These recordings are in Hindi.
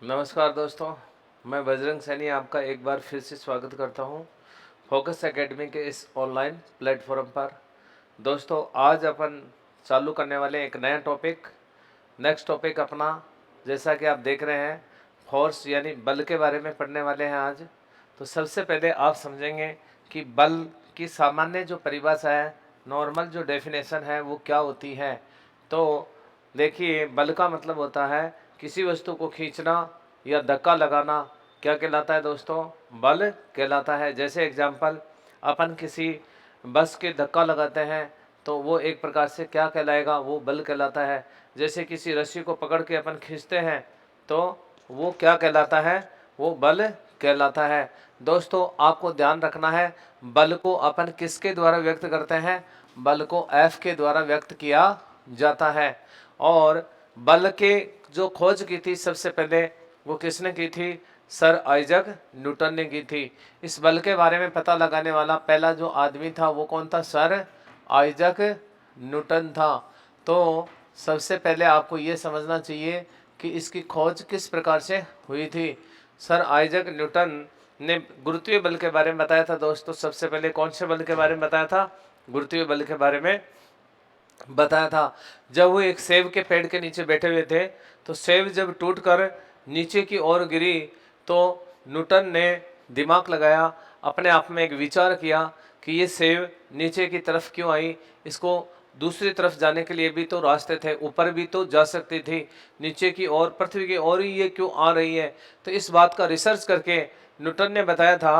नमस्कार दोस्तों, मैं बजरंग सैनी आपका एक बार फिर से स्वागत करता हूं फोकस एकेडमी के इस ऑनलाइन प्लेटफॉर्म पर। दोस्तों, आज अपन चालू करने वाले एक नया टॉपिक। नेक्स्ट टॉपिक अपना, जैसा कि आप देख रहे हैं, फोर्स यानी बल के बारे में पढ़ने वाले हैं आज। तो सबसे पहले आप समझेंगे कि बल की सामान्य जो परिभाषा है, नॉर्मल जो डेफिनेशन है, वो क्या होती है। तो देखिए, बल का मतलब होता है किसी वस्तु को खींचना या धक्का लगाना। क्या कहलाता है दोस्तों? बल कहलाता है। जैसे एग्जाम्पल, अपन किसी बस के धक्का लगाते हैं तो वो एक प्रकार से क्या कहलाएगा? वो बल कहलाता है। जैसे किसी रस्सी को पकड़ के अपन खींचते हैं तो वो क्या कहलाता है? वो बल कहलाता है। दोस्तों, आपको ध्यान रखना है, बल को अपन किसके द्वारा व्यक्त करते हैं? बल को एफ के द्वारा व्यक्त किया जाता है। और बल के जो खोज की थी सबसे पहले, वो किसने की थी? सर आइजक न्यूटन ने की थी। इस बल के बारे में पता लगाने वाला पहला जो आदमी था वो कौन था? सर आइजक न्यूटन था। तो सबसे पहले आपको ये समझना चाहिए कि इसकी खोज किस प्रकार से हुई थी। सर आइजक न्यूटन ने गुरुत्वीय बल के बारे में बताया था। दोस्तों, सबसे पहले कौन से बल के बारे में बताया था? गुरुत्वीय बल के बारे में बताया था। जब वो एक सेब के पेड़ के नीचे बैठे हुए थे तो सेब जब टूटकर नीचे की ओर गिरी तो न्यूटन ने दिमाग लगाया, अपने आप में एक विचार किया कि ये सेब नीचे की तरफ क्यों आई, इसको दूसरी तरफ जाने के लिए भी तो रास्ते थे, ऊपर भी तो जा सकती थी, नीचे की ओर पृथ्वी की ओर ही ये क्यों आ रही है। तो इस बात का रिसर्च करके न्यूटन ने बताया था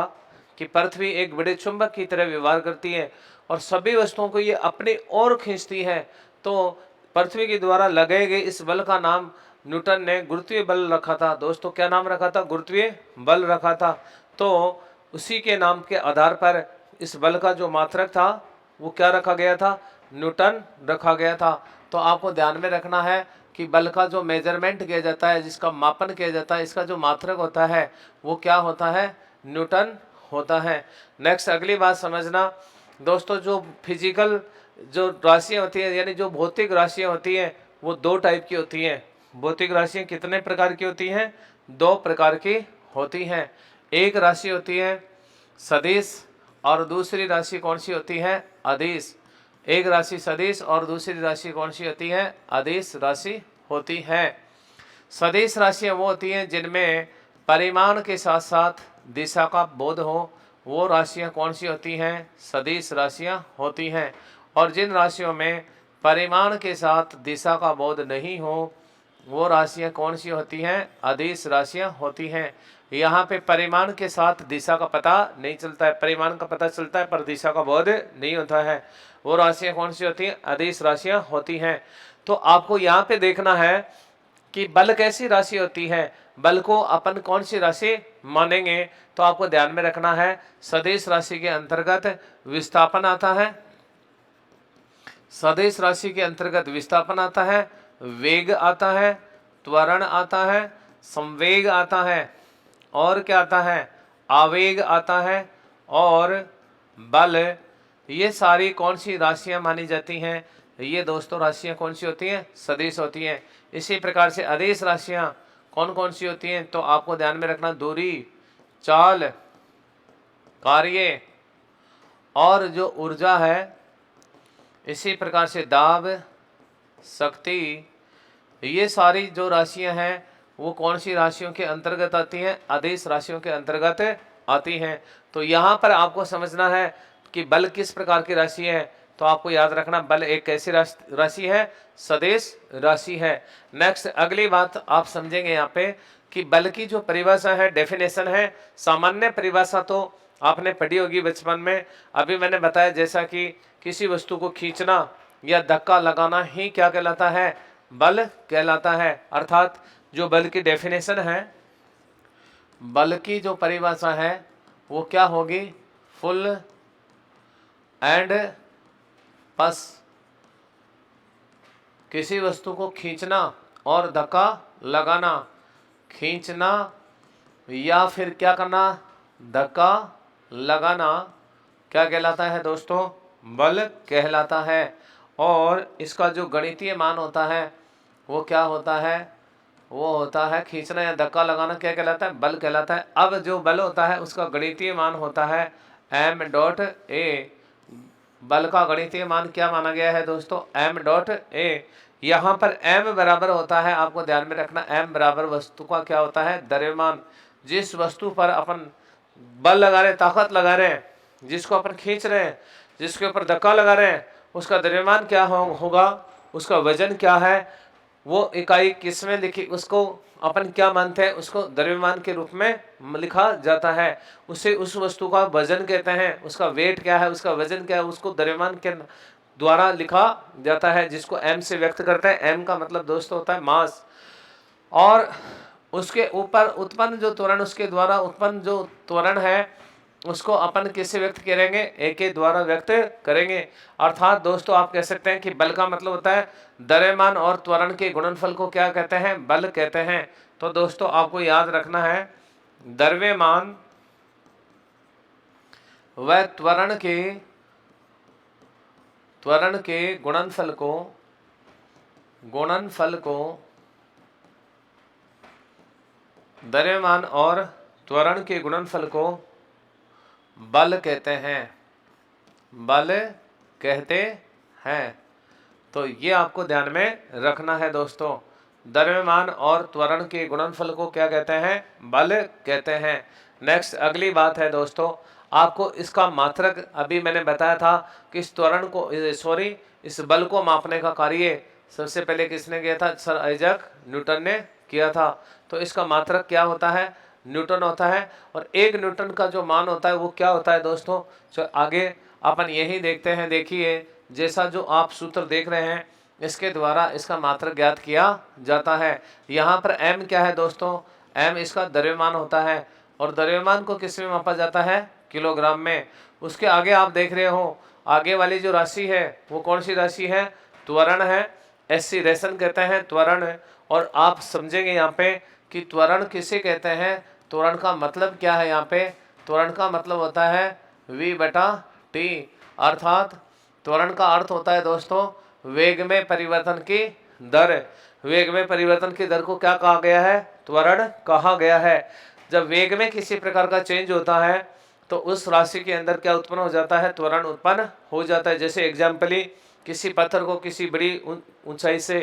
कि पृथ्वी एक बड़े चुंबक की तरह व्यवहार करती है और सभी वस्तुओं को ये अपनी ओर खींचती है। तो पृथ्वी के द्वारा लगाए गए इस बल का नाम न्यूटन ने गुरुत्वीय बल रखा था। दोस्तों, क्या नाम रखा था? गुरुत्वीय बल रखा था। तो उसी के नाम के आधार पर इस बल का जो मात्रक था वो क्या रखा गया था? न्यूटन रखा गया था। तो आपको ध्यान में रखना है कि बल का जो मेजरमेंट किया जाता है, जिसका मापन किया जाता है, इसका जो मात्रक होता है वो क्या होता है? न्यूटन होता है। नेक्स्ट अगली बात समझना दोस्तों, जो फिजिकल जो राशियाँ होती हैं, यानी जो भौतिक राशियाँ होती हैं, वो दो टाइप की होती हैं। भौतिक राशियाँ कितने प्रकार की होती हैं? दो प्रकार की होती हैं। एक राशि होती है सदिश और दूसरी राशि कौन सी होती है? अदिश। एक राशि सदिश और दूसरी राशि कौन सी होती है? अदिश राशि होती है। सदिश राशियाँ वो होती हैं जिनमें परिमाण के साथ साथ दिशा का बोध हो, वो राशियाँ कौन सी होती हैं? सदिश राशियाँ होती हैं। और जिन राशियों में परिमाण के साथ दिशा का बोध नहीं हो, वो राशियाँ कौन सी होती हैं? अदिश राशियाँ होती हैं। यहाँ पे परिमाण के साथ दिशा का पता नहीं चलता है, परिमाण का पता चलता है पर दिशा का बोध नहीं होता है। वो राशियाँ कौन सी होती हैं? अदिश राशियाँ होती हैं। तो आपको यहाँ पे देखना है कि बल कैसी राशि होती है, बल को अपन कौन सी राशि मानेंगे। तो आपको ध्यान में रखना है, सदिश राशि के अंतर्गत विस्थापन आता है, सदिश राशि के अंतर्गत विस्थापन आता है, वेग आता है, त्वरण आता है, संवेग आता है, और क्या आता है? आवेग आता है, और बल। ये सारी कौन सी राशियां मानी जाती हैं? ये दोस्तों राशियां कौन सी होती हैं? सदिश होती हैं। इसी प्रकार से अदिश राशियां कौन कौन सी होती हैं? तो आपको ध्यान में रखना, दूरी, चाल, कार्य और जो ऊर्जा है। इसी प्रकार से दाब, शक्ति, ये सारी जो राशियां हैं वो कौन सी राशियों के अंतर्गत आती हैं? अदिश राशियों के अंतर्गत आती हैं। तो यहाँ पर आपको समझना है कि बल किस प्रकार की राशि है। तो आपको याद रखना, बल एक कैसी राशि है? सदिश राशि है। नेक्स्ट अगली बात आप समझेंगे यहाँ पे कि बल की जो परिभाषा है, डेफिनेशन है, सामान्य परिभाषा तो आपने पढ़ी होगी बचपन में। अभी मैंने बताया जैसा कि किसी वस्तु को खींचना या धक्का लगाना ही क्या कहलाता है? बल कहलाता है। अर्थात जो बल की डेफिनेशन है, बल की जो परिभाषा है वो क्या होगी? फुल एंड पस। किसी वस्तु को खींचना और धक्का लगाना, खींचना या फिर क्या करना? धक्का लगाना, क्या कहलाता है दोस्तों? बल कहलाता है। और इसका जो गणितीय मान होता है वो क्या होता है? वो होता है खींचना या धक्का लगाना, क्या कहलाता है? बल कहलाता है। अब जो बल होता है उसका गणितीय मान होता है m डॉट ए। बल का गणितीय मान क्या माना गया है दोस्तों? m dot A. यहाँ पर m बराबर होता है, आपको ध्यान में रखना, m बराबर वस्तु का क्या होता है? द्रव्यमान। जिस वस्तु पर अपन बल लगा रहे हैं, ताकत लगा रहे हैं, जिसको अपन खींच रहे हैं, जिसके ऊपर धक्का लगा रहे हैं, उसका द्रव्यमान क्या होगा, उसका वजन क्या है, वो इकाई किस में लिखी, उसको अपन क्या मानते हैं? उसको द्रव्यमान के रूप में लिखा जाता है। उसे उस वस्तु का वजन कहते हैं। उसका वेट क्या है, उसका वजन क्या है, उसको द्रव्यमान के द्वारा लिखा जाता है, जिसको m से व्यक्त करते हैं। m का मतलब दोस्तों होता है मास। और उसके ऊपर उत्पन्न जो त्वरण, उसके द्वारा उत्पन्न जो त्वरण है, उसको अपन किससे व्यक्त करेंगे? ए के द्वारा व्यक्त करेंगे। अर्थात दोस्तों आप कह सकते हैं कि बल का मतलब होता है द्रव्यमान और त्वरण के गुणनफल को क्या कहते हैं? बल कहते हैं। तो दोस्तों आपको याद रखना है, द्रव्यमान व त्वरण के गुणनफल को द्रव्यमान और त्वरण के गुणनफल को बल कहते हैं। बल कहते हैं। तो ये आपको ध्यान में रखना है दोस्तों। द्रव्यमान और त्वरण के गुणनफल को क्या कहते हैं? बल कहते हैं। नेक्स्ट अगली बात है दोस्तों, आपको इसका मात्रक, अभी मैंने बताया था कि इस त्वरण को, सॉरी, इस बल को मापने का कार्य सबसे पहले किसने किया था? सर आइजैक न्यूटन ने किया था। तो इसका मात्रक क्या होता है? न्यूटन होता है। और 1 न्यूटन का जो मान होता है वो क्या होता है दोस्तों? तो आगे अपन यही देखते हैं। देखिए, जैसा जो आप सूत्र देख रहे हैं, इसके द्वारा इसका मात्रक ज्ञात किया जाता है। यहाँ पर m क्या है दोस्तों? m इसका द्रव्यमान होता है। और द्रव्यमान को किस में मापा जाता है? किलोग्राम में। उसके आगे आप देख रहे हो, आगे वाली जो राशि है वो कौन सी राशि है? त्वरण है। एक्सीलरेशन कहते हैं त्वरण। और आप समझेंगे यहाँ पे कि त्वरण किसे कहते हैं। त्वरण का मतलब क्या है? यहाँ पे त्वरण का मतलब होता है v/t। अर्थात त्वरण का अर्थ होता है दोस्तों वेग में परिवर्तन की दर। वेग में परिवर्तन की दर को क्या कहा गया है? त्वरण कहा गया है। जब वेग में किसी प्रकार का चेंज होता है तो उस राशि के अंदर क्या उत्पन्न हो जाता है? त्वरण उत्पन्न हो जाता है। जैसे एग्जाम्पली, किसी पत्थर को किसी बड़ी ऊंचाई से,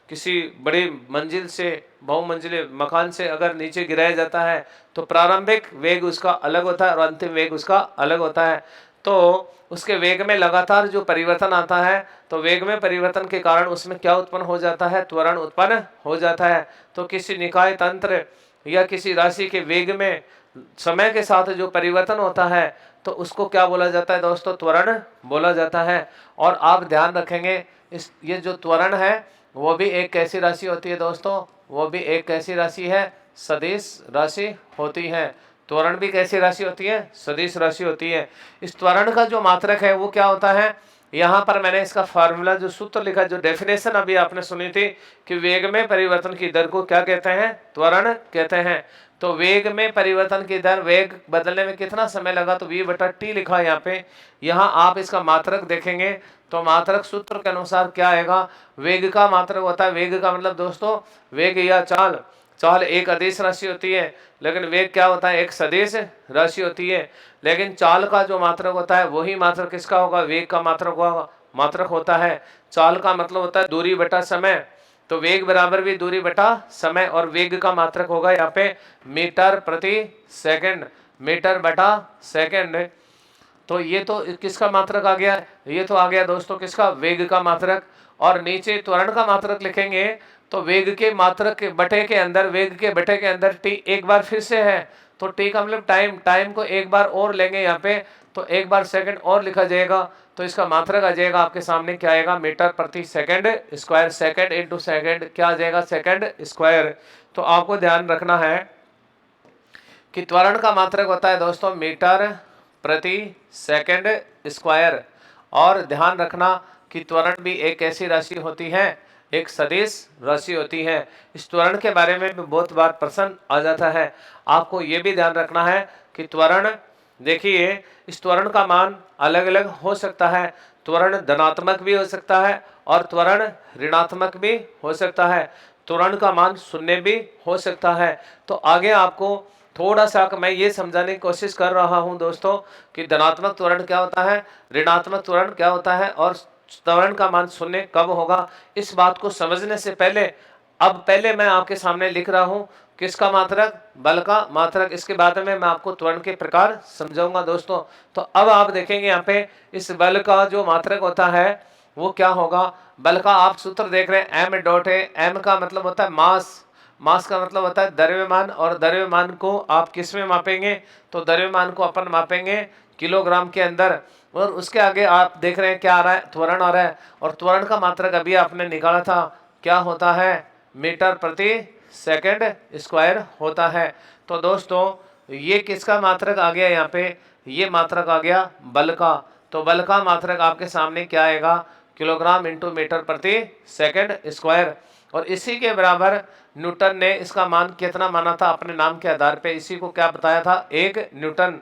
किसी बड़ी मंजिल से, बहुमंजिले मकान से अगर नीचे गिराया जाता है तो प्रारंभिक वेग उसका अलग होता है और अंतिम वेग उसका अलग होता है। तो उसके वेग में लगातार जो परिवर्तन आता है, तो वेग में परिवर्तन के कारण उसमें क्या उत्पन्न हो जाता है? त्वरण उत्पन्न हो जाता है। तो किसी निकाय तंत्र या किसी राशि के वेग में समय के साथ जो परिवर्तन होता है तो उसको क्या बोला जाता है दोस्तों? त्वरण बोला जाता है। और आप ध्यान रखेंगे, ये जो त्वरण है वो भी एक कैसी राशि होती है दोस्तों? वो भी एक कैसी राशि है? सदिश राशि होती है। त्वरण भी कैसी राशि होती है? सदिश राशि होती है। इस त्वरण का जो मात्रक है वो क्या होता है? यहाँ पर मैंने इसका फार्मूला, जो सूत्र लिखा, जो डेफिनेशन अभी आपने सुनी थी कि वेग में परिवर्तन की दर को क्या कहते हैं? त्वरण कहते हैं। तो वेग में परिवर्तन की दर, वेग बदलने में कितना समय लगा, तो v/t लिखा है यहाँ पे। यहाँ आप इसका मात्रक देखेंगे तो मात्रक सूत्र के अनुसार क्या आएगा? वेग का मात्रक होता है, वेग का मतलब दोस्तों वेग या चाल। चाल एक अदिश राशि होती है, लेकिन वेग क्या होता है? एक सदिश राशि होती है। लेकिन चाल का जो मात्रक होता है वही मात्रक किसका होगा? वेग का मात्रक होता है। चाल का मतलब होता है दूरी बटा समय। तो वेग बराबर भी दूरी बटा समय, और वेग का मात्रक होगा यहाँ पे मीटर प्रति सेकंड, मीटर बटा सेकंड। तो ये तो किसका मात्रक आ गया? ये तो आ गया दोस्तों किसका? वेग का मात्रक। और नीचे त्वरण का मात्रक लिखेंगे तो वेग के मात्रक के बटे के अंदर, वेग के बटे के अंदर टी एक बार फिर से है, तो टी का मतलब टाइम, टाइम को एक बार और लेंगे यहाँ पे, तो एक बार सेकंड और लिखा जाएगा। तो इसका मात्रक आ जाएगा आपके सामने, क्या आएगा? मीटर प्रति second square. Second into second क्या आ जाएगा? Second square. तो आपको ध्यान रखना है कि त्वरण का मात्रक होता है दोस्तों मीटर प्रति सेकंड स्क्वायर। और ध्यान रखना कि त्वरण भी एक ऐसी राशि होती है, एक सदिश राशि होती है। इस त्वरण के बारे में भी बहुत बार प्रश्न आ जाता है। आपको ये भी ध्यान रखना है कि त्वरण, देखिए, इस त्वरण का मान अलग अलग हो सकता है। त्वरण धनात्मक भी हो सकता है और त्वरण ऋणात्मक भी हो सकता है। त्वरण का मान शून्य भी हो सकता है। तो आगे आपको थोड़ा सा मैं ये समझाने की कोशिश कर रहा हूं दोस्तों कि धनात्मक त्वरण क्या होता है, ऋणात्मक त्वरण क्या होता है और त्वरण का मान शून्य कब होगा। इस बात को समझने से पहले अब पहले मैं आपके सामने लिख रहा हूं किसका मात्रक, बल का मात्रक। इसके बाद में मैं आपको त्वरण के प्रकार समझाऊंगा दोस्तों। तो अब आप देखेंगे यहाँ पे इस बल का जो मात्रक होता है वो क्या होगा। बल का आप सूत्र देख रहे हैं, एम डॉट है। एम का मतलब होता है मास, मास का मतलब होता है द्रव्यमान, और द्रव्यमान को आप किस में मापेंगे, तो द्रव्यमान को अपन मापेंगे किलोग्राम के अंदर। और उसके आगे आप देख रहे हैं क्या आ रहा है, त्वरण आ रहा है। और त्वरण का मात्रक अभी आपने निकाला था, क्या होता है, मीटर प्रति सेकंड स्क्वायर होता है। तो दोस्तों ये किसका मात्रक आ गया, यहाँ पे ये मात्रक आ गया बल का। तो बल का मात्रक आपके सामने क्या आएगा, किलोग्राम इंटू मीटर प्रति सेकंड स्क्वायर। और इसी के बराबर न्यूटन ने इसका मान कितना माना था अपने नाम के आधार पे, इसी को क्या बताया था, 1 न्यूटन।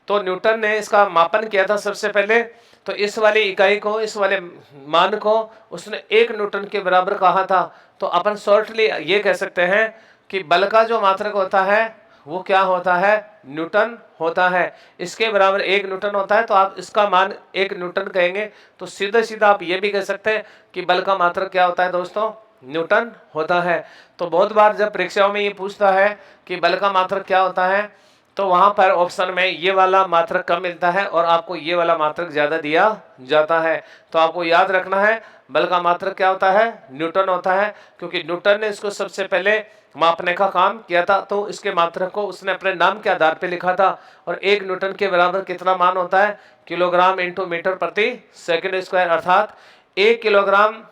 तो न्यूटन ने इसका मापन किया था सबसे पहले, तो इस वाली इकाई को, इस वाले मान को उसने 1 न्यूटन के बराबर कहा था। तो अपन शॉर्टली ये कह सकते हैं कि बल का जो मात्रक होता है वो क्या होता है, न्यूटन होता है। इसके बराबर 1 न्यूटन होता है, तो आप इसका मान 1 न्यूटन कहेंगे। तो सीधा सीधा आप ये भी कह सकते हैं कि बल का मात्रक क्या होता है दोस्तों, न्यूटन होता है। तो बहुत बार जब परीक्षाओं में ये पूछता है कि बल का मात्रक क्या होता है, तो वहां पर ऑप्शन में ये वाला मात्रक कम मिलता है और आपको ये वाला मात्रक ज्यादा दिया जाता है। तो आपको याद रखना है बल का मात्रक क्या होता है, न्यूटन होता है, क्योंकि न्यूटन ने इसको सबसे पहले मापने का काम किया था। तो इसके मात्रक को उसने अपने नाम के आधार पर लिखा था। और 1 न्यूटन के बराबर कितना मान होता है, किलोग्राम इंटू मीटर प्रति सेकंड स्क्वायर, अर्थात 1 किलोग्राम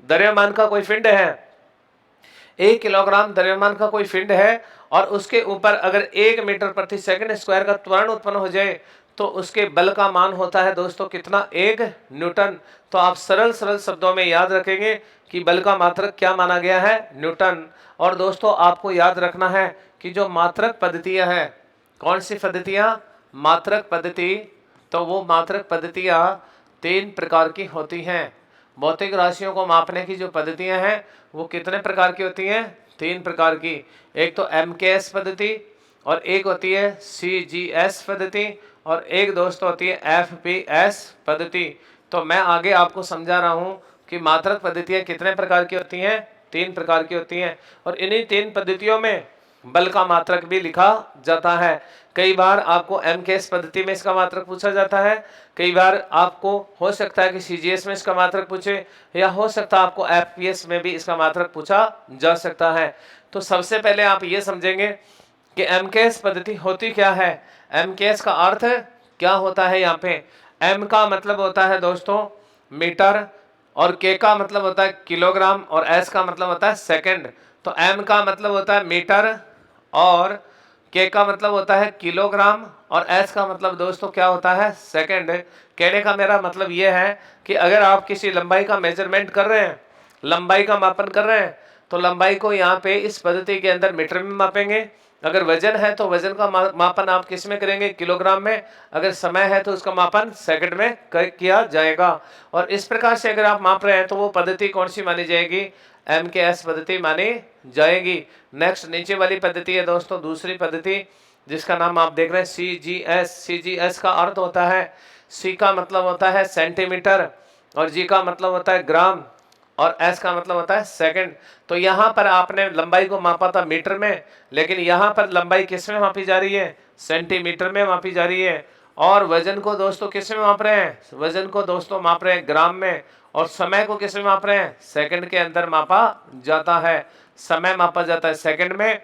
द्रव्यमान का कोई पिंड है, 1 किलोग्राम द्रव्यमान का कोई पिंड है और उसके ऊपर अगर 1 मीटर प्रति सेकंड स्क्वायर का त्वरण उत्पन्न हो जाए तो उसके बल का मान होता है दोस्तों कितना, 1 न्यूटन। तो आप सरल सरल शब्दों में याद रखेंगे कि बल का मात्रक क्या माना गया है, न्यूटन। और दोस्तों आपको याद रखना है कि जो मात्रक पद्धतियां हैं, कौन सी पद्धतियां, मात्रक पद्धति, तो वो मात्रक पद्धतियां 3 प्रकार की होती हैं। भौतिक राशियों को मापने की जो पद्धतियां हैं वो कितने प्रकार की होती हैं, 3 प्रकार की। एक तो MKS पद्धति, और एक होती है CGS पद्धति, और एक दोस्तों होती है FPS पद्धति। तो मैं आगे आपको समझा रहा हूं कि मात्रक पद्धतियां कितने प्रकार की होती हैं, 3 प्रकार की होती हैं। और इन्हीं 3 पद्धतियों में बल का मात्रक भी लिखा जाता है। कई बार आपको MKS पद्धति में इसका मात्रक पूछा जाता है, कई बार आपको हो सकता है कि CGS में इसका मात्रक पूछे, या हो सकता है आपको FPS में भी इसका मात्रक पूछा जा सकता है। तो सबसे पहले आप ये समझेंगे कि MKS पद्धति होती क्या है। MKS का अर्थ क्या होता है, यहाँ पे M का मतलब होता है दोस्तों मीटर, और K का मतलब होता है किलोग्राम, और S का मतलब होता है सेकंड। तो M का मतलब होता है मीटर, और K का मतलब होता है किलोग्राम, और S का मतलब दोस्तों क्या होता है, सेकंड। कहने का मेरा मतलब ये है कि अगर आप किसी लंबाई का मेजरमेंट कर रहे हैं, लंबाई का मापन कर रहे हैं, तो लंबाई को यहाँ पे इस पद्धति के अंदर मीटर में मापेंगे। अगर वजन है तो वजन का मापन आप किस में करेंगे, किलोग्राम में। अगर समय है तो उसका मापन सेकंड में किया जाएगा। और इस प्रकार से अगर आप माप रहे हैं तो वो पद्धति कौन सी मानी जाएगी, MKS पद्धति मानी जाएगी। नेक्स्ट नीचे वाली पद्धति है दोस्तों दूसरी पद्धति, जिसका नाम आप देख रहे हैं CGS। CGS का अर्थ होता है, C का मतलब होता है सेंटीमीटर, और G का मतलब होता है ग्राम, और S का मतलब होता है सेकंड। तो यहाँ पर आपने लंबाई को मापा था मीटर में, लेकिन यहाँ पर लंबाई किस में मापी जा रही है, सेंटीमीटर में मापी जा रही है। और वजन को दोस्तों किस में माप रहे हैं, वजन को दोस्तों माप रहे हैं ग्राम में। और समय को किस में माप रहे हैं, सेकंड के अंदर मापा जाता है। समय मापा जाता है सेकंड में,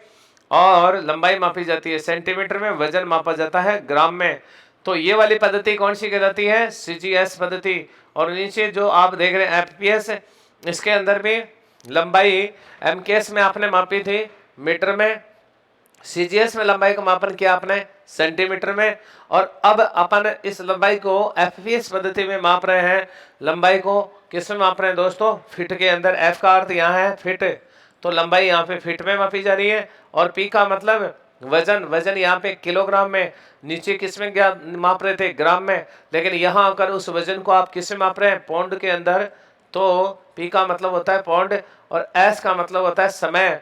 और लंबाई मापी जाती है सेंटीमीटर में, वजन मापा जाता है ग्राम में। तो ये वाली पद्धति कौन सी कहलाती है, CGS पद्धति। और नीचे जो आप देख रहे हैं FPS, इसके अंदर भी लंबाई MKS में आपने मापी थी मीटर में, CGS में लंबाई का मापन किया आपने सेंटीमीटर में, और अब अपन इस लंबाई को FPS पद्धति में माप रहे हैं। लंबाई को किस में माप रहे हैं दोस्तों, फीट के अंदर। F का अर्थ यहाँ है फीट, तो लंबाई यहाँ पे फीट में मापी जा रही है। और P का मतलब वजन, वजन यहाँ पे किलोग्राम में। नीचे किस में माप रहे थे, ग्राम में, लेकिन यहाँ आकर उस वजन को आप किस में माप रहे हैं, पौंड के अंदर तो पी का मतलब होता है पौंड और एस का मतलब होता है समय।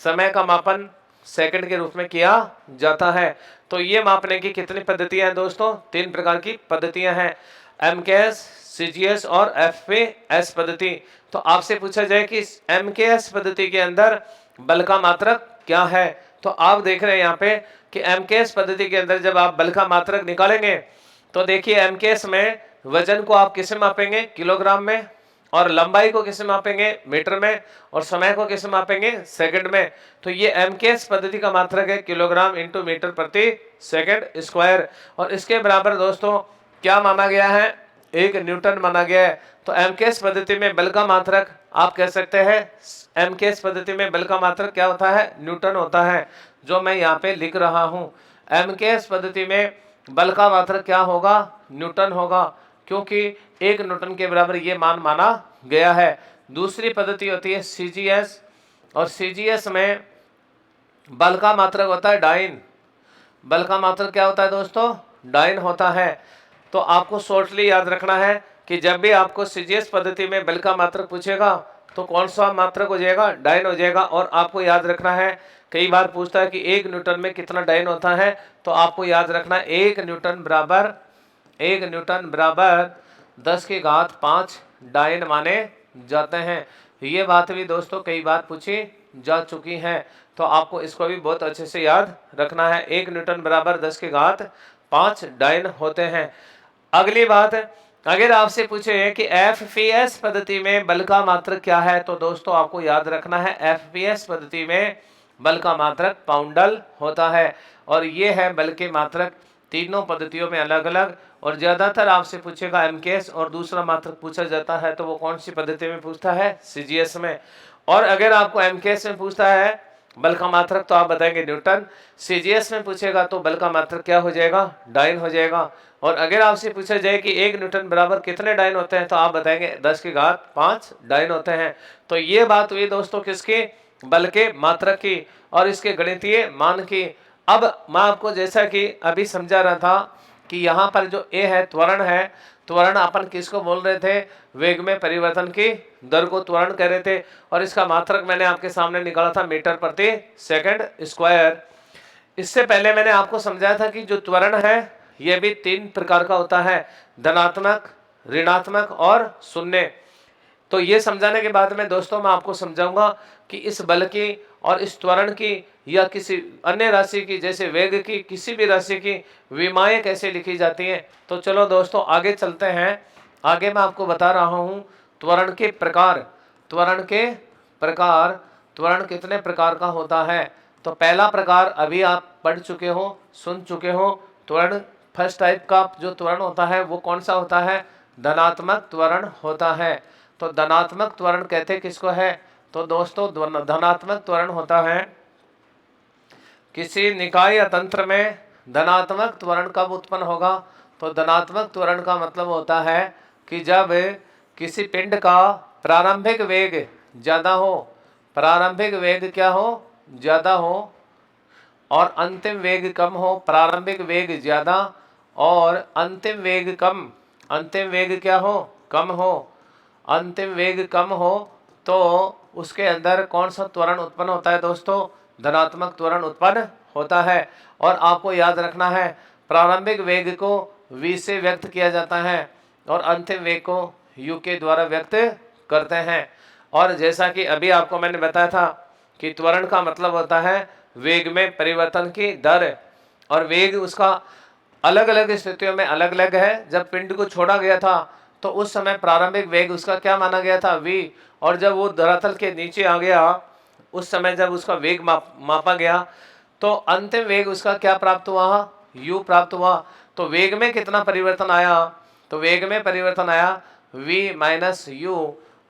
समय का मापन सेकंड के रूप में किया जाता है। तो ये मापने की कितनी पद्धतियां हैं दोस्तों? 3 प्रकार की पद्धतियां हैं, एमकेएस, सीजीएस और एफपीएस पद्धति। तो आपसे पूछा जाए कि एमकेएस पद्धति के अंदर बल का मात्रक क्या है, तो आप देख रहे हैं यहाँ पे कि एमकेएस पद्धति के अंदर जब आप बल का मात्रक निकालेंगे तो देखिए एमकेएस में वजन को आप किसे मापेंगे? किलोग्राम में, और लंबाई को किसे मापेंगे? मीटर में, और समय को किसे मापेंगे? सेकंड में। तो ये एमकेएस पद्धति का मात्रक है किलोग्राम इंटू मीटर प्रति सेकंड स्क्वायर, और इसके बराबर दोस्तों क्या माना गया है? 1 न्यूटन माना गया है। तो एमकेएस पद्धति में बल का मात्रक आप कह सकते हैं, एमकेएस पद्धति में बल का मात्रक क्या होता है? न्यूटन होता है, जो मैं यहाँ पे लिख रहा हूँ। एमकेएस पद्धति में बल का मात्रक क्या होगा? न्यूटन होगा, क्योंकि 1 न्यूटन के बराबर ये मान माना गया है। दूसरी पद्धति होती है सीजीएस, और सीजीएस में बल का मात्रक होता है डाइन। बल का मात्रक क्या होता है दोस्तों? डाइन होता है। तो आपको शॉर्टली याद रखना है कि जब भी आपको सीजीएस पद्धति में बल का मात्रक पूछेगा तो कौन सा मात्रक हो जाएगा? डाइन हो जाएगा। और आपको याद रखना है, कई बार पूछता है कि 1 न्यूटन में कितना डाइन होता है, तो आपको याद रखना 1 न्यूटन बराबर 10 की घात 5 डाइन माने जाते हैं। ये बात भी दोस्तों कई बार पूछी जा चुकी है, तो आपको इसको भी बहुत अच्छे से याद रखना है। 1 न्यूटन बराबर 10 की घात 5 डाइन होते हैं। अगली बात, अगर आपसे पूछे कि एफपीएस पद्धति में बल का मात्रक क्या है, तो दोस्तों आपको याद रखना है एफपीएस पद्धति में बल का मात्रक पाउंडल होता है। और ये है बल के मात्रक तीनों पद्धतियों में अलग अलग। और ज्यादातर आपसे पूछेगा एमकेएस और दूसरा मात्रक पूछा जाता है, तो वो कौन सी पद्धति में पूछता है? सीजीएस में। और अगर आपको एमकेएस में पूछता है बल का मात्रक, तो आप बताएंगे न्यूटन। सीजीएस में पूछेगा तो बल का मात्रक क्या हो जाएगा? डाइन हो जाएगा। और अगर आपसे पूछा जाए कि 1 न्यूटन बराबर कितने डाइन होते हैं, तो आप बताएंगे 10 की घात 5 डाइन होते हैं। तो ये बात हुई दोस्तों किसकी? बल के मात्रक की और इसके गणितीय मान की। अब मैं आपको जैसा कि अभी समझा रहा था कि यहाँ पर जो ए है त्वरण है, त्वरण अपन किसको बोल रहे थे? वेग में परिवर्तन की दर को त्वरण कह रहे थे। और इसका मात्रक मैंने आपके सामने निकाला था मीटर प्रति सेकंड स्क्वायर। इससे पहले मैंने आपको समझाया था कि जो त्वरण है यह भी 3 प्रकार का होता है, धनात्मक, ऋणात्मक और शून्य। तो ये समझाने के बाद में दोस्तों मैं आपको समझाऊंगा कि इस बल की और इस त्वरण की या किसी अन्य राशि की, जैसे वेग की, किसी भी राशि की विमाएं कैसे लिखी जाती हैं। तो चलो दोस्तों आगे चलते हैं। आगे मैं आपको बता रहा हूं त्वरण के प्रकार। त्वरण के प्रकार, त्वरण कितने प्रकार का होता है? तो पहला प्रकार अभी आप पढ़ चुके हो, सुन चुके हो। त्वरण फर्स्ट टाइप का जो त्वरण होता है वो कौन सा होता है? धनात्मक त्वरण होता है। तो धनात्मक त्वरण कहते किसको है? तो दोस्तों धनात्मक त्वरण होता है किसी निकाय या तंत्र में। धनात्मक त्वरण कब उत्पन्न होगा? तो धनात्मक त्वरण का मतलब होता है कि जब किसी पिंड का प्रारंभिक वेग ज्यादा हो, प्रारंभिक वेग क्या हो? ज्यादा हो, और अंतिम वेग कम हो। प्रारंभिक वेग ज्यादा और अंतिम वेग कम। अंतिम वेग क्या हो? कम हो। अंतिम वेग कम हो तो उसके अंदर कौन सा त्वरण उत्पन्न होता है दोस्तों? धनात्मक त्वरण उत्पन्न होता है। और आपको याद रखना है प्रारंभिक वेग को v से व्यक्त किया जाता है और अंतिम वेग को u के द्वारा व्यक्त करते हैं। और जैसा कि अभी आपको मैंने बताया था कि त्वरण का मतलब होता है वेग में परिवर्तन की दर, और वेग उसका अलग अलग स्थितियों में अलग अलग है। जब पिंड को छोड़ा गया था तो उस समय प्रारंभिक वेग उसका क्या माना गया था? v। और जब वो धरातल के नीचे आ गया उस समय जब उसका वेग मापा गया तो अंतिम वेग उसका क्या प्राप्त हुआ? u प्राप्त हुआ। तो वेग में कितना परिवर्तन आया? तो वेग में परिवर्तन आया v माइनस यू।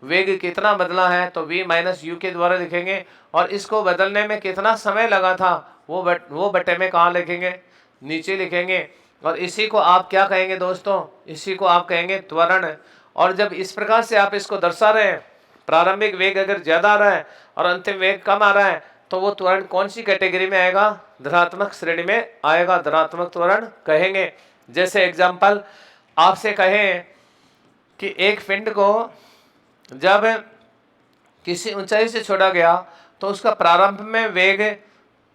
वेग कितना बदला है? तो v माइनस यू के द्वारा लिखेंगे। और इसको बदलने में कितना समय लगा था वो बटे में कहाँ लिखेंगे? नीचे लिखेंगे। और इसी को आप क्या कहेंगे दोस्तों? इसी को आप कहेंगे त्वरण। और जब इस प्रकार से आप इसको दर्शा रहे हैं, प्रारंभिक वेग अगर ज्यादा आ रहा है और अंतिम वेग कम आ रहा है, तो वो त्वरण कौन सी कैटेगरी में आएगा? धनात्मक श्रेणी में आएगा, धनात्मक त्वरण कहेंगे। जैसे एग्जाम्पल आपसे कहें कि एक पिंड को जब किसी ऊंचाई से छोड़ा गया तो उसका प्रारंभ में वेग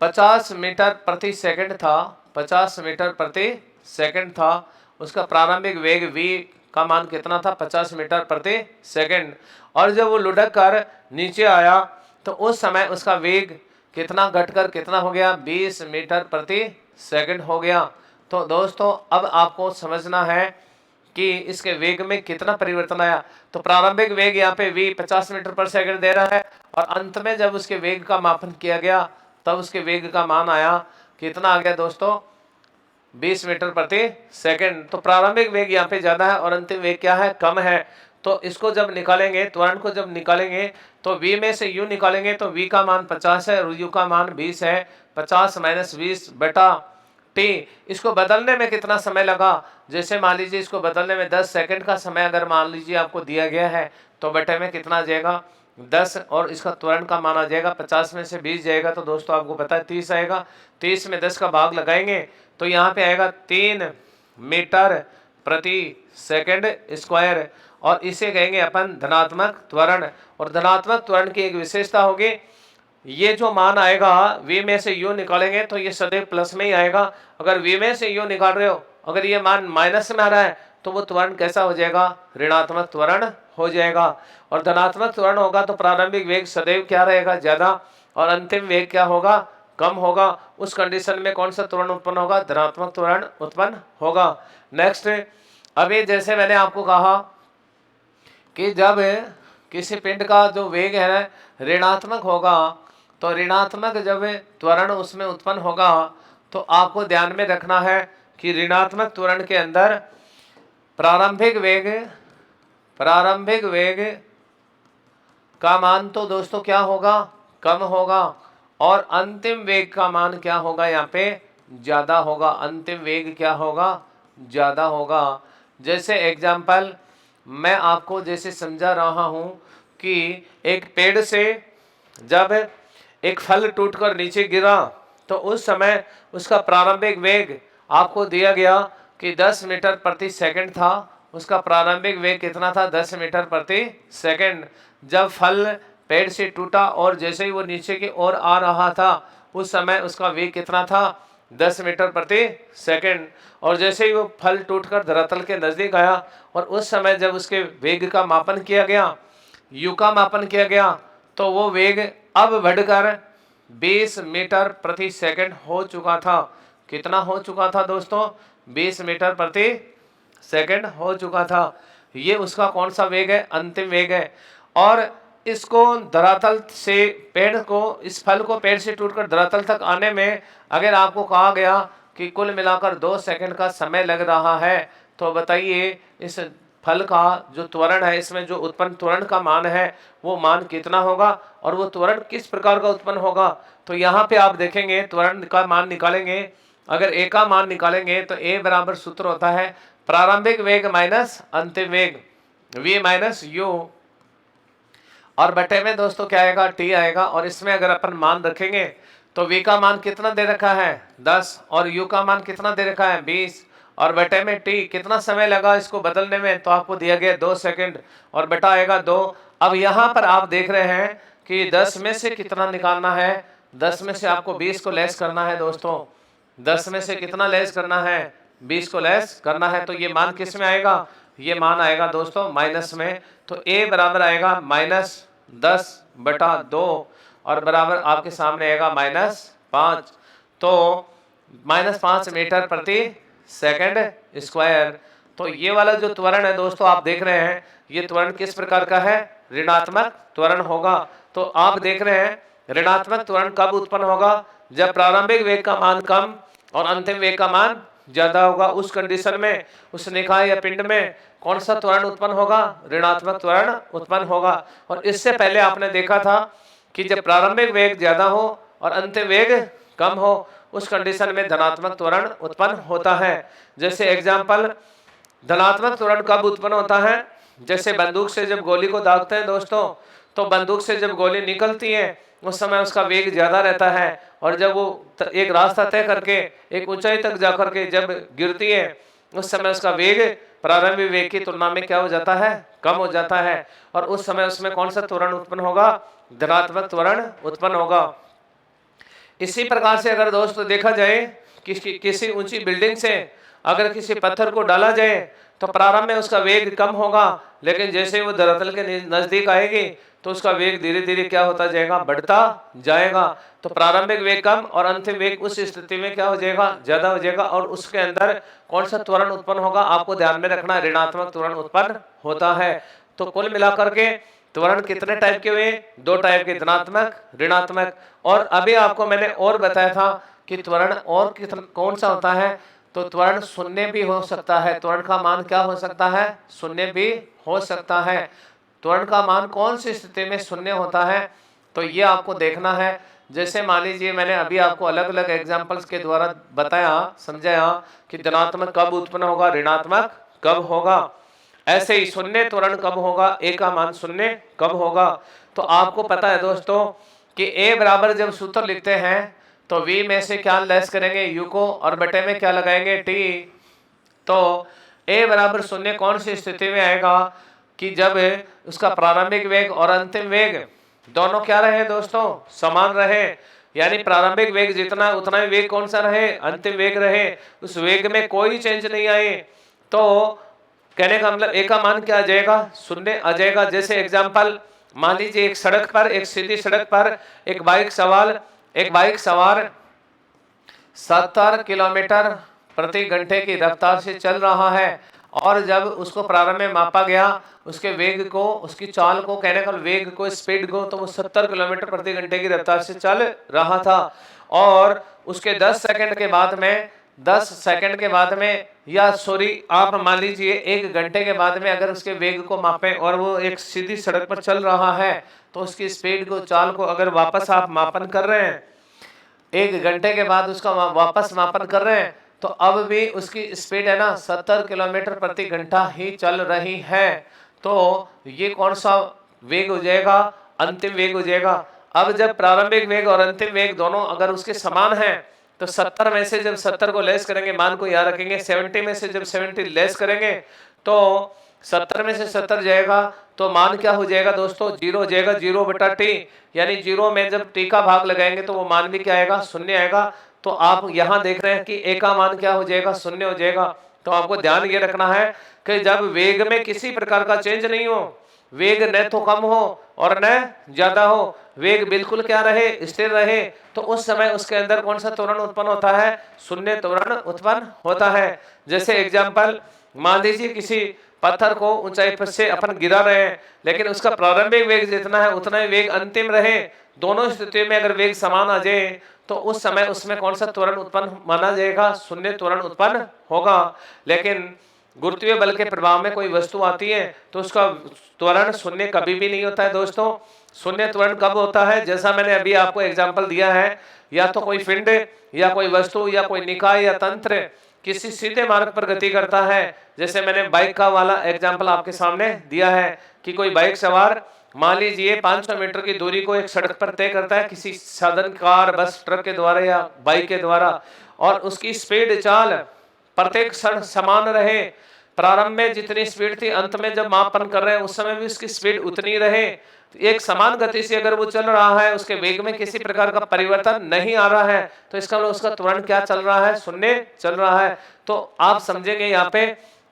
50 मीटर प्रति सेकंड था, 50 मीटर प्रति सेकंड था। उसका प्रारंभिक वेग v का मान कितना था? 50 मीटर प्रति सेकंड। और जब वो लुढ़क कर नीचे आया तो उस समय उसका वेग कितना घटकर कितना हो गया? 20 मीटर प्रति सेकंड हो गया। तो दोस्तों अब आपको समझना है कि इसके वेग में कितना परिवर्तन आया। तो प्रारंभिक वेग यहाँ पे v 50 मीटर पर सेकंड दे रहा है, और अंत में जब उसके वेग का मापन किया गया तब उसके वेग का मान आया कितना आ गया दोस्तों? 20 मीटर प्रति सेकंड। तो प्रारंभिक वेग यहाँ पे ज्यादा है और अंतिम वेग क्या है? कम है। तो इसको जब निकालेंगे, त्वरण को जब निकालेंगे तो v में से u निकालेंगे तो v का मान 50 है और u का मान 20 है। 50 माइनस 20 बटा टी। इसको बदलने में कितना समय लगा? जैसे मान लीजिए इसको बदलने में 10 सेकंड का समय अगर मान लीजिए आपको दिया गया है तो बटे में कितना आ जाएगा? 10, और इसका त्वरण का मान आ जाएगा 50 में से 20 जाएगा तो दोस्तों आपको पता है 30 आएगा। 30 में 10 का भाग लगाएंगे तो यहाँ पे आएगा 3 मीटर प्रति सेकंड स्क्वायर, और इसे कहेंगे अपन धनात्मक त्वरण। और धनात्मक त्वरण की एक विशेषता होगी, ये जो मान आएगा v में से u निकालेंगे तो ये सदैव प्लस में ही आएगा। अगर v में से u निकाल रहे हो, अगर ये मान माइनस में आ रहा है तो वो त्वरण कैसा हो जाएगा? ऋणात्मक त्वरण हो जाएगा। और धनात्मक त्वरण होगा तो प्रारंभिक वेग सदैव क्या रहेगा? ज्यादा, और अंतिम वेग क्या होगा? कम होगा। उस कंडीशन में कौन सा त्वरण उत्पन्न होगा? धनात्मक त्वरण उत्पन्न होगा। नेक्स्ट, अभी जैसे मैंने आपको कहा कि जब किसी पिंड का जो वेग है ऋणात्मक होगा तो ऋणात्मक जब त्वरण उसमें उत्पन्न होगा तो आपको ध्यान में रखना है कि ऋणात्मक त्वरण के अंदर प्रारंभिक वेग का मान तो दोस्तों क्या होगा? कम होगा, और अंतिम वेग का मान क्या होगा? यहाँ पे ज्यादा होगा। अंतिम वेग क्या होगा? ज्यादा होगा। जैसे एग्जाम्पल मैं आपको जैसे समझा रहा हूं कि एक पेड़ से जब एक फल टूटकर नीचे गिरा तो उस समय उसका प्रारंभिक वेग आपको दिया गया कि 10 मीटर प्रति सेकंड था। उसका प्रारंभिक वेग कितना था? 10 मीटर प्रति सेकंड। जब फल पेड़ से टूटा और जैसे ही वो नीचे की ओर आ रहा था उस समय उसका वेग कितना था? 10 मीटर प्रति सेकंड। और जैसे ही वो फल टूटकर धरातल के नजदीक आया और उस समय जब उसके वेग का मापन किया गया, u का मापन किया गया, तो वो वेग अब बढ़कर 20 मीटर प्रति सेकंड हो चुका था। कितना हो चुका था दोस्तों? 20 मीटर प्रति सेकंड हो चुका था। ये उसका कौन सा वेग है? अंतिम वेग है। और इसको धरातल से पेड़ को, इस फल को पेड़ से टूटकर धरातल तक आने में अगर आपको कहा गया कि कुल मिलाकर 2 सेकंड का समय लग रहा है तो बताइए इस फल का जो त्वरण है, इसमें जो उत्पन्न त्वरण का मान है वो मान कितना होगा और वो त्वरण किस प्रकार का उत्पन्न होगा? तो यहाँ पे आप देखेंगे त्वरण का मान निकालेंगे। अगर a का मान निकालेंगे तो a बराबर सूत्र होता है प्रारंभिक वेग माइनस अंतिम वेग, v माइनस u, और बटे में दोस्तों क्या आएगा? t आएगा। और इसमें अगर अपन मान रखेंगे तो v का मान कितना दे रखा है? 10, और u का मान कितना दे रखा है? 20, और बटे में t। कितना समय लगा इसको बदलने में? तो आपको दिया गया 2 सेकंड, और बटा आएगा 2। अब यहाँ पर आप देख रहे हैं कि 10 में से कितना निकालना है? 10 में से आपको 20 को लेस करना है दोस्तों। 10 में से कितना लेस करना है? 20 को लेस करना है। तो ये मान किस में आएगा? ये मान आएगा दोस्तों माइनस में। तो a बराबर आएगा -10/2, और बराबर आपके सामने आएगा -5। तो -5 मीटर प्रति सेकंड स्क्वायर। तो ये वाला जो त्वरण है दोस्तों आप देख रहे हैं, ये त्वरण किस प्रकार का है? ऋणात्मक त्वरण होगा। तो आप देख रहे हैं ऋणात्मक त्वरण कब उत्पन्न होगा? जब प्रारंभिक वेग का मान कम और अंतिम वेग का मान ज्यादा होगा। उस कंडीशन में उस निकाय या पिंड में कौन सा त्वरण उत्पन्न होगा? ऋणात्मक त्वरण उत्पन्न होगा। और इससे पहले आपने देखा था कि जब प्रारंभिक वेग ज्यादा हो और अंतिम वेग कम हो उस कंडीशन में धनात्मक त्वरण उत्पन्न होता है। जैसे एग्जाम्पल, धनात्मक त्वरण कब उत्पन्न होता है? जैसे बंदूक से जब गोली को दागते हैं दोस्तों, तो बंदूक से जब गोली निकलती है उस समय उसका वेग ज्यादा रहता है, और जब वो एक रास्ता तय करके एक ऊंचाई तक जाकर के जब गिरती है उस समय उसका वेग प्रारंभिक वेग की तुलना में क्या हो जाता है, कम हो जाता है, और उस समय उसमें कौन सा त्वरण उत्पन्न होगा, धनात्मक त्वरण उत्पन्न होगा। इसी प्रकार से अगर दोस्तों देखा जाए किसी ऊंची बिल्डिंग से अगर किसी पत्थर को डाला जाए तो प्रारंभ में उसका वेग कम होगा, लेकिन जैसे वो धरातल के नजदीक आएगी तो उसका वेग धीरे धीरे क्या होता जाएगा, बढ़ता जाएगा। तो प्रारंभिक वेग कम और अंतिम वेग उस स्थिति में क्या हो जाएगा, ज्यादा हो जाएगा, और उसके अंदर कौन सा त्वरण उत्पन्न होगा, आपको ध्यान में रखना, ऋणात्मक त्वरण उत्पन्न होता है। तो कुल मिलाकर के त्वरण कितने टाइप के हुए, दो टाइप के, धनात्मक ऋणात्मक। और अभी आपको मैंने और बताया था कि त्वरण और कौन सा होता है, तो त्वरण शून्य भी हो सकता है। त्वरण का मान क्या हो सकता है, शून्य भी हो सकता है। त्वरण का मान कौन सी स्थिति में शून्य होता है, तो ये आपको देखना है। जैसे मान लीजिए मैंने अभी आपको अलग अलग एग्जांपल्स के द्वारा बताया, समझाया कि धनात्मक कब उत्पन्न होगा, ऋणात्मक कब होगा, ऐसे ही शून्य त्वरण कब होगा, ए का मान शून्य कब होगा। तो आपको पता है दोस्तों कि ए बराबर जब सूत्र लिखते हैं तो वी में से क्या लेस करेंगे, यू को, और बटे में क्या लगाएंगे, टी। तो ए बराबर शून्य कौन सी स्थिति में आएगा, कि जब उसका प्रारंभिक वेग और अंतिम वेग दोनों क्या रहे दोस्तों, समान रहे। यानी प्रारंभिक वेग जितना उतना ही वेग कौन सा रहे, अंतिम वेग रहे, उस वेग में कोई चेंज नहीं आए। तो कहने का मतलब ए का मान क्या आ जाएगा, शून्य आ जाएगा। जैसे एग्जांपल मान लीजिए एक सड़क पर, एक सीधी सड़क पर एक बाइक सवार 70 किलोमीटर प्रति घंटे की रफ्तार से चल रहा है, और जब उसको प्रारंभ में मापा गया उसके वेग को, उसकी चाल को, कहने का वेग को, स्पीड को, तो वो 70 किलोमीटर प्रति घंटे की रफ्तार से चल रहा था। और उसके 10 सेकंड के बाद में या सॉरी आप मान लीजिए 1 घंटे के बाद में अगर उसके वेग को मापें और वो एक सीधी सड़क पर चल रहा है, तो उसकी स्पीड को, चाल को अगर वापस आप मापन कर रहे हैं, 1 घंटे के बाद उसका वापस मापन कर रहे हैं, तो अब भी उसकी स्पीड है ना 70 किलोमीटर प्रति घंटा ही चल रही है। तो ये कौन सा वेग हो जाएगा, अंतिम वेग हो जाएगा। अब जब प्रारंभिक वेग और अंतिम वेग दोनों अगर उसके समान हैं, तो 70 में से जब 70 को लेस करेंगे, मान को याद रखेंगे, 70 में से जब 70 लेस करेंगे तो 70 में से 70 जाएगा, तो मान क्या हो जाएगा दोस्तों, 0 हो जाएगा, 0 बटा टी। यानी 0 में जब टी का भाग लगाएंगे तो वो मान भी क्या आएगा, शून्य आएगा। तो आप यहाँ देख रहे हैं कि ए का मान क्या हो जाएगा, शून्य हो जाएगा। तो आपको ध्यान ये रखना है कि जब वेग में किसी प्रकार का चेंज नहीं हो, वेग न तो कम हो और न ज्यादा हो, वेग बिल्कुल क्या रहे, स्थिर रहे, तो उस समय उसके अंदर कौन सा त्वरण उत्पन्न होता है, शून्य त्वरण उत्पन्न होता है। जैसे एग्जांपल मान लीजिए किसी पत्थर को ऊंचाई पर से अपन गिरा रहे हैं, लेकिन उसका प्रारंभिक वेग जितना है उतना ही वेग अंतिम रहे। दोनों स्थितियों में अगर वेग समान आ जाए तो उस समय उसमें कौन सा त्वरण उत्पन्न माना जाएगा, शून्य त्वरण उत्पन्न होगा। लेकिन गुरुत्वीय बल के प्रभाव में कोई वस्तु आती है तो उसका त्वरण शून्य कभी भी नहीं होता है दोस्तों। शून्य त्वरण कब होता है, जैसा मैंने अभी आपको एग्जांपल दिया है, या तो कोई पिंड या कोई वस्तु या कोई निकाय या तंत्र किसी सीधे मार्ग पर गति करता है। जैसे मैंने बाइक का वाला एग्जांपल आपके सामने दिया है कि कोई बाइक सवार मान लीजिए 500 मीटर की दूरी को एक सड़क पर तय करता है किसी साधन, कार, बस, ट्रक के द्वारा या बाइक के द्वारा, और उसकी स्पीड, चाल प्रत्येक क्षण समान रहे। प्रारंभ में जितनी स्पीड थी, अंत में जब मापन कर रहे हैं उस समय भी उसकी स्पीड उतनी रहे। एक समान गति से अगर वो चल रहा है, उसके वेग में किसी प्रकार का परिवर्तन नहीं आ रहा है, तो इसका मतलब उसका त्वरण क्या चल रहा है, शून्य चल रहा है। तो आप समझेंगे यहाँ पे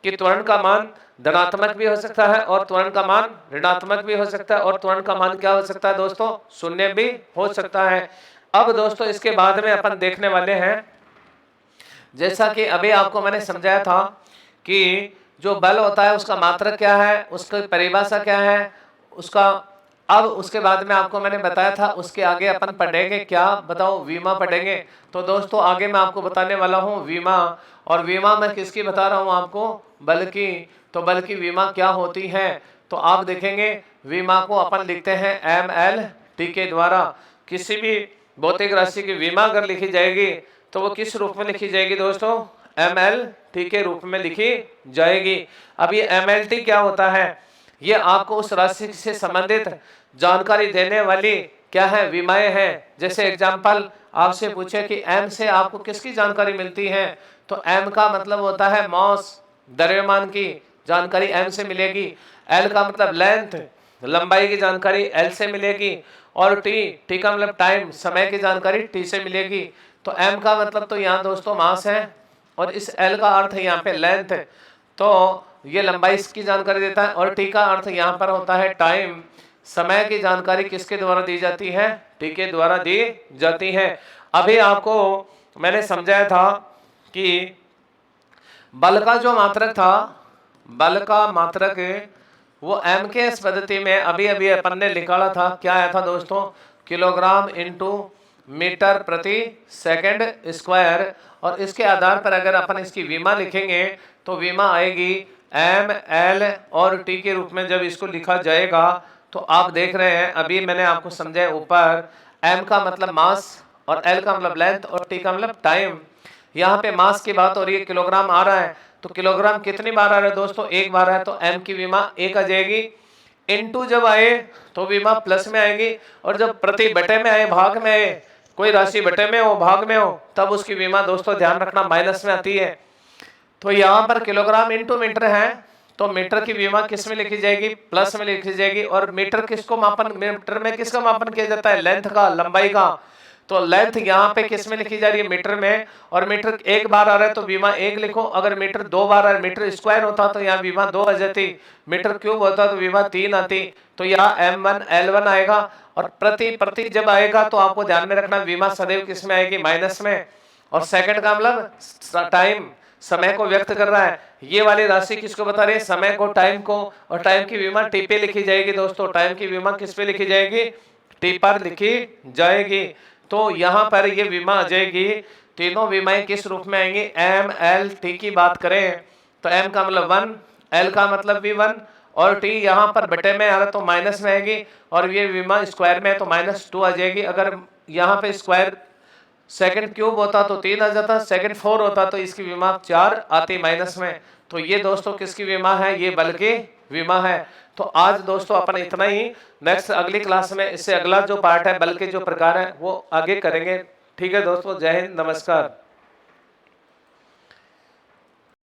कि त्वरण का मान धनात्मक भी हो सकता है और त्वरण का मान ऋणात्मक भी हो सकता है, और त्वरण का मान क्या हो सकता है दोस्तों, शून्य भी हो सकता है। अब दोस्तों इसके बाद में अपन देखने वाले हैं, जैसा कि अभी आपको मैंने समझाया था कि जो बल होता है उसका मात्रक क्या है, उसकी परिभाषा क्या है, उसका अब उसके बाद में आपको मैंने बताया था उसके आगे अपन पढ़ेंगे क्या, बताओ, विमा पढ़ेंगे। तो दोस्तों आगे मैं आपको बताने वाला हूँ विमा, और विमा मैं किसकी बता रहा हूँ आपको, बल की। तो बल की विमा क्या होती है, तो आप देखेंगे विमा को अपन लिखते हैं MLT के द्वारा। किसी भी भौतिक राशि की विमा अगर लिखी जाएगी तो वो किस रूप में लिखी जाएगी दोस्तों, MLT के रूप में लिखी जाएगी। अब ये MLT क्या होता है, ये आपको उस राशि से संबंधित जानकारी देने वाली क्या है, विमाएं हैं। जैसे एग्जाम्पल आपसे पूछे कि एम से आपको किसकी जानकारी मिलती है, तो एम का मतलब होता है मास, द्रव्यमान की जानकारी एम से मिलेगी। एल का मतलब लेंथ, लंबाई की जानकारी एल से मिलेगी। और टी का मतलब टाइम, समय की जानकारी टी से मिलेगी। तो एम का मतलब तो यहाँ दोस्तों मास है, और इस एल का अर्थ है यहाँ पे लेंथ, तो ये लंबाई इसकी जानकारी देता है। और टी का अर्थ यहाँ पर होता है टाइम, समय की जानकारी किसके द्वारा दी जाती है, टी के द्वारा दी जाती है। अभी आपको मैंने समझाया था कि बल का जो मात्रक था, बल का मात्रक वो एम के एस पद्धति में अभी अभी अपन ने निकाला था। क्या आया था दोस्तों, किलोग्राम इंटू मीटर प्रति सेकंड स्क्वायर। और इसके आधार पर अगर अपन इसकी विमा लिखेंगे तो विमा आएगी एम एल और टी के रूप में। जब इसको लिखा जाएगा तो आप देख रहे हैं, अभी मैंने आपको समझाया ऊपर, एम का मतलब मास और एल का मतलब लेंथ और टी का मतलब टाइम। यहाँ पे मास की बात हो रही है, किलोग्राम आ रहा है, तो किलोग्राम कितनी बार आ रहा है दोस्तों, एक बार है, तो एम की विमा एक आ जाएगी। इनटू जब आए तो विमा प्लस में आएगी, और जब प्रति बटे में आए, भाग में आए, कोई राशि बटे में हो भाग में हो, तब उसकी विमा दोस्तों ध्यान रखना माइनस में आती है। तो यहाँ पर किलोग्राम इंटू मीटर है, तो मीटर की विमा किस में लिखी जाएगी, प्लस में लिखी जाएगी। और मीटर किसको मापन, मीटर में किसका मापन किया जाता है, लेंथ का, लंबाई का। तो लेंथ यहाँ पे किस में लिखी जा रही है, मीटर में। और मीटर एक बार आ रहा है तो विमा एक लिखो, अगर मीटर दो बार आ रहा है, मीटर स्क्वायर होता तो यहाँ विमा दो आ जाती, मीटर क्यूब होता तो विमा तीन आती। तो यहाँ M1 L1 आएगा। और प्रति जब आएगा तो आपको ध्यान में रखना विमा सदैव किस में आएगी, माइनस में। और सेकंड का मतलब टाइम, समय को व्यक्त कर रहा है। ये वाली राशि किसको बता रही है, समय को, टाइम को। और टाइम की विमा टी पे लिखी जाएगी दोस्तों, टाइम की विमा किस पे लिखी जाएगी, टी पर लिखी जाएगी। तो यहाँ पर ये विमा आ जाएगी, तीनों विमाएं किस रूप में आएंगी, एम एल टी की बात करें तो एम का मतलब 1, एल का मतलब भी 1, और टी यहाँ पर बटे में आ रहा तो माइनस में आएगी। और ये विमा स्क्वायर में है तो -2 आ जाएगी। अगर यहाँ पे स्क्वायर सेकंड क्यूब होता तो 3 आ जाता, सेकंड 4 होता तो इसकी विमा 4 आती माइनस में। तो ये दोस्तों किसकी विमा है, ये बल की विमा है। तो आज दोस्तों अपन इतना ही, नेक्स्ट अगली क्लास में इससे अगला जो पार्ट है बल के जो प्रकार है वो आगे करेंगे। ठीक है दोस्तों, जय हिंद, नमस्कार।